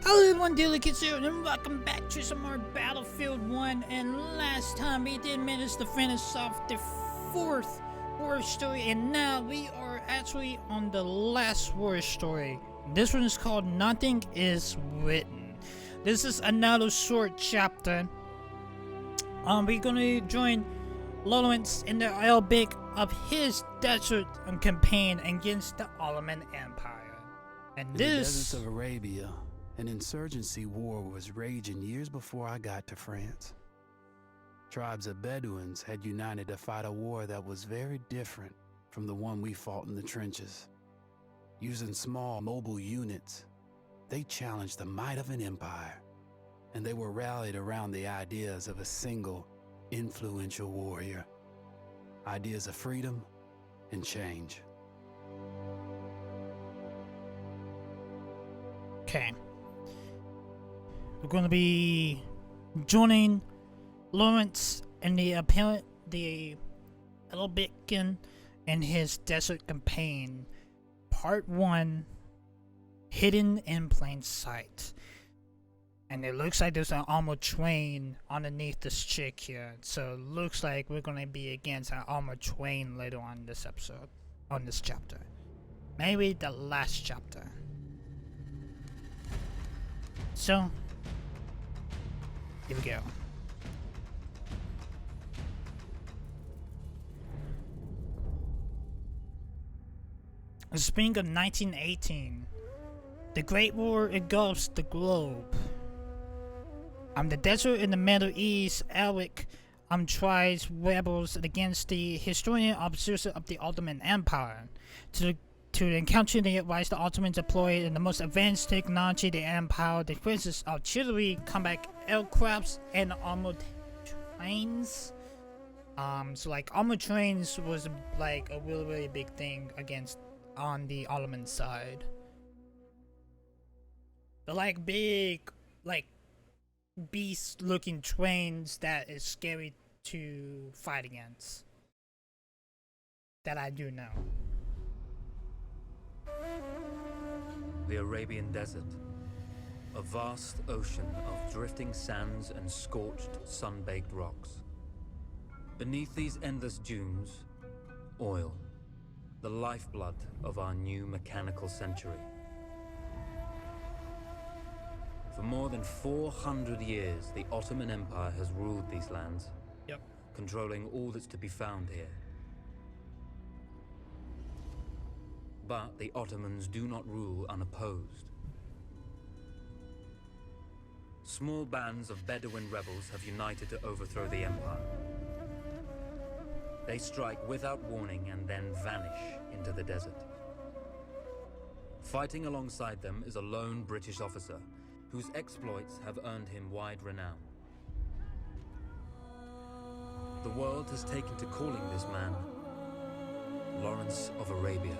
Hello everyone, Delicates here, and welcome back to some more Battlefield 1. And last time we did manage to finish off the fourth war story, and now we are actually on the last war story. This one is called Nothing Is Written. This is another short chapter. We're gonna join Lawrence in the epic of his desert campaign against the Ottoman Empire. And In the deserts of Arabia, an insurgency war was raging years before I got to France. Tribes of Bedouins had united to fight a war that was very different from the one we fought in the trenches. Using small, mobile units, they challenged the might of an empire, and they were rallied around the ideas of a single, influential warrior. Ideas of freedom and change. Okay. We're going to be joining Lawrence and the Elbekin in his desert campaign, part 1, hidden in plain sight. And it looks like there's an armored train underneath this chick here, so it looks like we're going to be against an armored train later on in this episode, on this chapter. Maybe the last chapter. So, here we go. The spring of 1918. The Great War engulfs the globe. The desert in the Middle East, Alec tries rebels against the historian observer of the Ottoman Empire. To encounter the rise, the Ottomans deployed the most advanced technology the empire, the forces artillery, combat aircrafts, and armored trains. So like armored trains was like a really big thing on the Ottoman side. They're like big, like beast-looking trains that is scary to fight against. That I do know. The Arabian Desert, a vast ocean of drifting sands and scorched, sun-baked rocks. Beneath these endless dunes, oil, the lifeblood of our new mechanical century. For more than 400 years, the Ottoman Empire has ruled these lands, controlling all that's to be found here. But the Ottomans do not rule unopposed. Small bands of Bedouin rebels have united to overthrow the empire. They strike without warning and then vanish into the desert. Fighting alongside them is a lone British officer whose exploits have earned him wide renown. The world has taken to calling this man Lawrence of Arabia.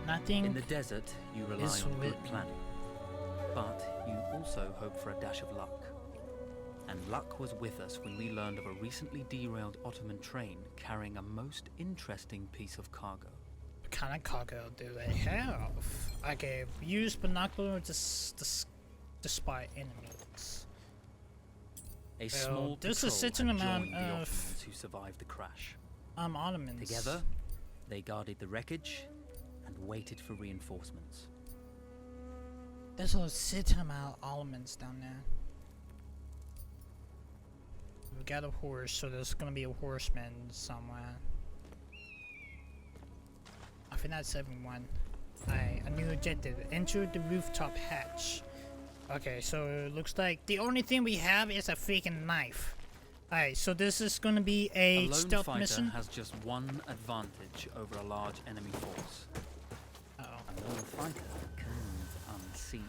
Nothing in the desert, you rely on good planning, but you also hope for a dash of luck. And luck was with us when we learned of a recently derailed Ottoman train carrying a most interesting piece of cargo. What kind of cargo do they have? Okay, use binoculars to spy enemies. A small there's patrol a certain had amount joined the of Ottomans who survived the crash. Ottomans. Together, they guarded the wreckage and waited for reinforcements. There's a certain amount of Ottomans down there. We got a horse, so there's gonna be a horseman somewhere. I think that's everyone. A new objective. Enter the rooftop hatch. Okay, so it looks like the only thing we have is a freaking knife. Alright, so this is gonna be a stealth mission. A lone fighter has just one advantage over a large enemy force. Uh-oh. A lone fighter can move unseen.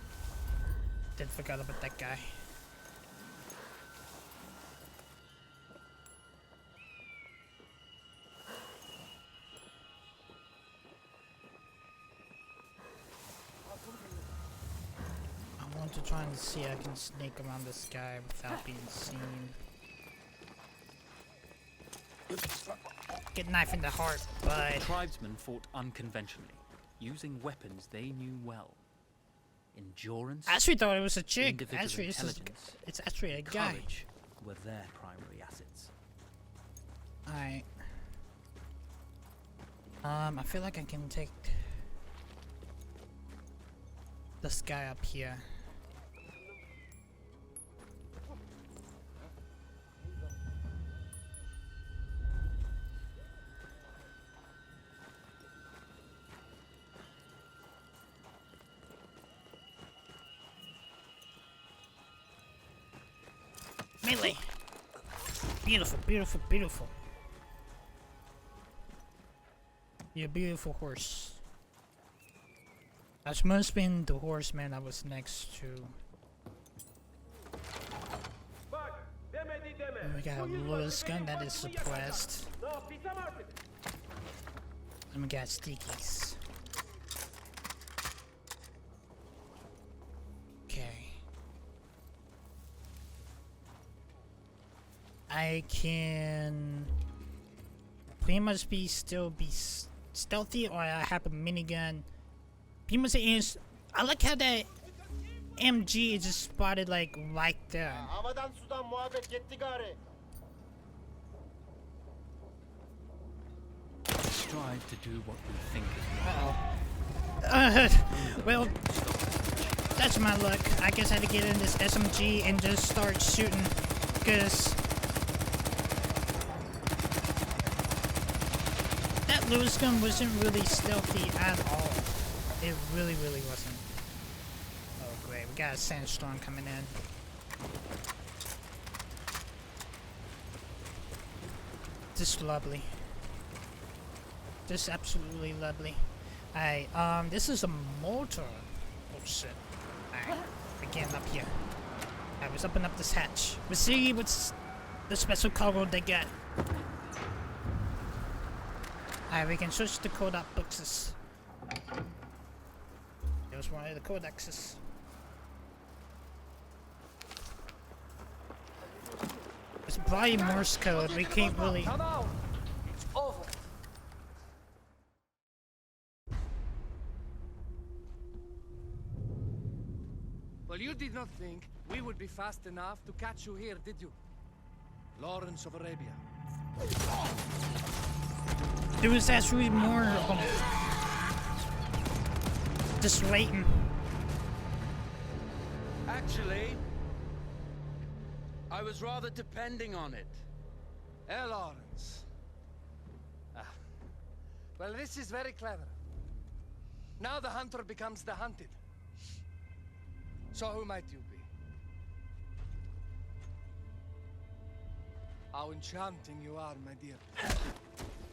Did forget about that guy. I want to try and see if I can sneak around this guy without being seen. Get knife in the heart, but Tribesmen fought unconventionally, using weapons they knew well. Endurance, I actually thought it was a chick. individual Actually, intelligence, it's actually a guy. courage were their primary assets. Alright. I feel like I can take this guy up here. Melee! Beautiful, beautiful, beautiful. You're a beautiful horse. That must have been the horseman I was next to. And we got a Lewis gun that is suppressed. And we got stickies. Okay. I can pretty much be stealthy, or I have a minigun. Pretty much is. I like how that MG is just spotted like right there. Havadan sudan muhabbet yetti gari. Strive to do what we think is right. Well, that's my luck. I guess I had to get in this SMG and just start shooting, because that Lewis gun wasn't really stealthy at all. It really, really wasn't. Oh great, we got a sandstorm coming in. Just lovely. Just absolutely lovely. Alright, this is a motor. Oh shit. Alright, again up here. Alright, let's open up this hatch. Let's see what's the special cargo they get. Alright, we can switch to codex boxes. There's one of the codexes. It's probably Morse code. We can't really. It's over. Well, you did not think we would be fast enough to catch you here, did you? Lawrence of Arabia. There was actually more of them. Just waiting. Actually, I was rather depending on it. Lawrence. Well, this is very clever. Now the hunter becomes the hunted. So who might you be? How enchanting you are, my dear.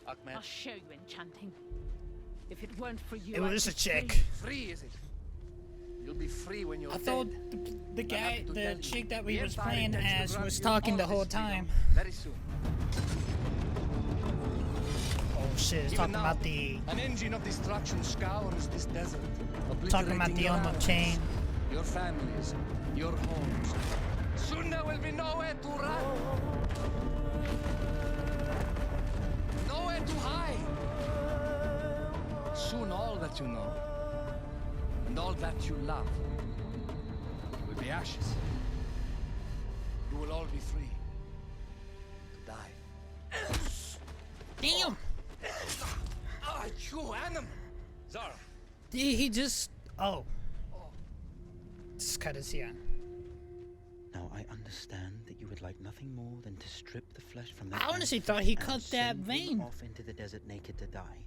Ahmed. I'll show you enchanting. If it weren't for you, It I'd was be a chick. Free, is it? You'll be free when you're I dead. thought the guy, the chick that we was playing as, was You talking the all whole this freedom time. Very soon. Oh shit! It's Even talking now, about the an engine of destruction scours this desert, talking about obliterating the your armor animals, chain. your families, your homes. Soon there will be nowhere to run, nowhere to hide. Soon all that you know and all that you love will be ashes. You will all be free to die. Damn! Ah, you animal! Zara, Did he just? Oh. Just cut his ear. Now I understand that you would like nothing more than to strip the flesh from that I man's honestly feet thought he and cut that send him vein. off into the desert naked to die.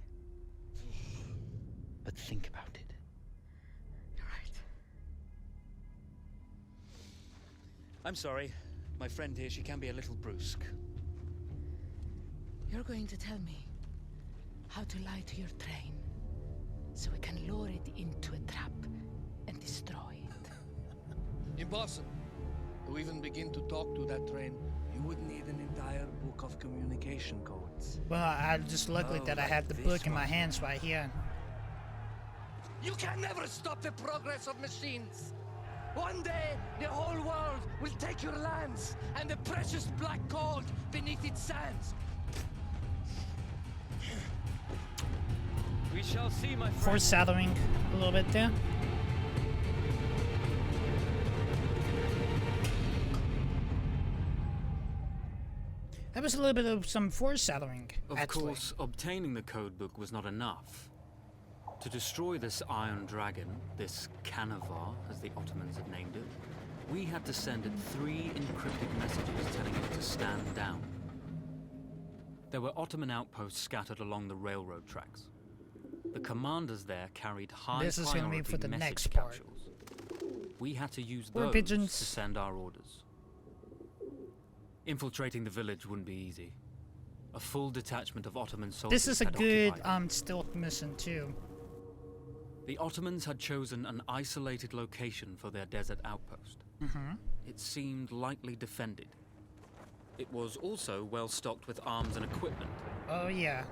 But think about it. You're right. I'm sorry. My friend here, she can be a little brusque. You're going to tell me how to lie to your train, so we can lure it into a trap and destroy it. Impossible. To even begin to talk to that train, you would need an entire book of communication codes. Well, I just luckily Oh, that I like have the this book in my one. hands right here. You can never stop the progress of machines. One day, the whole world will take your lands and the precious black gold beneath its sands. We shall see, my friend. Foreshadowing a little bit there. That was a little bit of some foreshadowing, Of actually. course, obtaining the codebook was not enough. To destroy this Iron Dragon, this Canavar, as the Ottomans had named it, we had to send it 3 encrypted messages telling it to stand down. There were Ottoman outposts scattered along the railroad tracks. The commanders there carried high This is gonna be for the message next part. capsules. We had to use War those pigeons. to send our orders. Infiltrating the village wouldn't be easy. A full detachment of Ottoman soldiers This is a had good occupied it. stealth mission too. The Ottomans had chosen an isolated location for their desert outpost. It seemed lightly defended. It was also well stocked with arms and equipment. Oh yeah.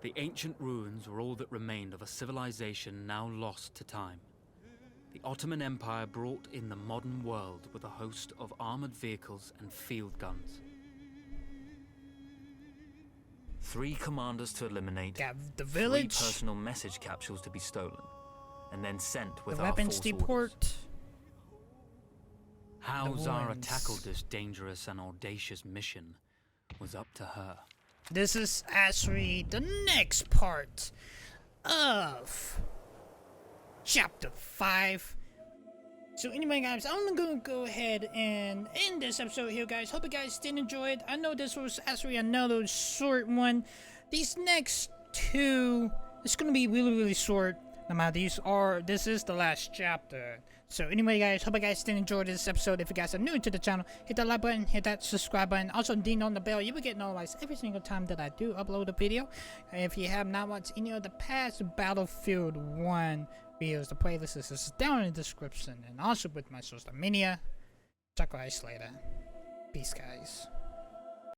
The ancient ruins were all that remained of a civilization now lost to time. The Ottoman Empire brought in the modern world with a host of armored vehicles and field guns. 3 commanders to eliminate, Got the 3 village, personal message capsules to be stolen, and then sent with the our weapons false depot. orders. How The Zara ruins. tackled this dangerous and audacious mission was up to her. This is actually the next part of Chapter 5. So anyway, guys, I'm gonna go ahead and end this episode here, guys. Hope you guys did enjoy it. I know this was actually another short one. These next 2, it's gonna be really short. No matter this is the last chapter. So anyway, guys, hope you guys did enjoy this episode. If you guys are new to the channel, hit that like button, hit that subscribe button. Also, ding on the bell. You will get notified every single time that I do upload a video. And if you have not watched any of the past Battlefield 1 videos, the playlist is down in the description. And also with my social media. Talk to you guys later. Peace, guys.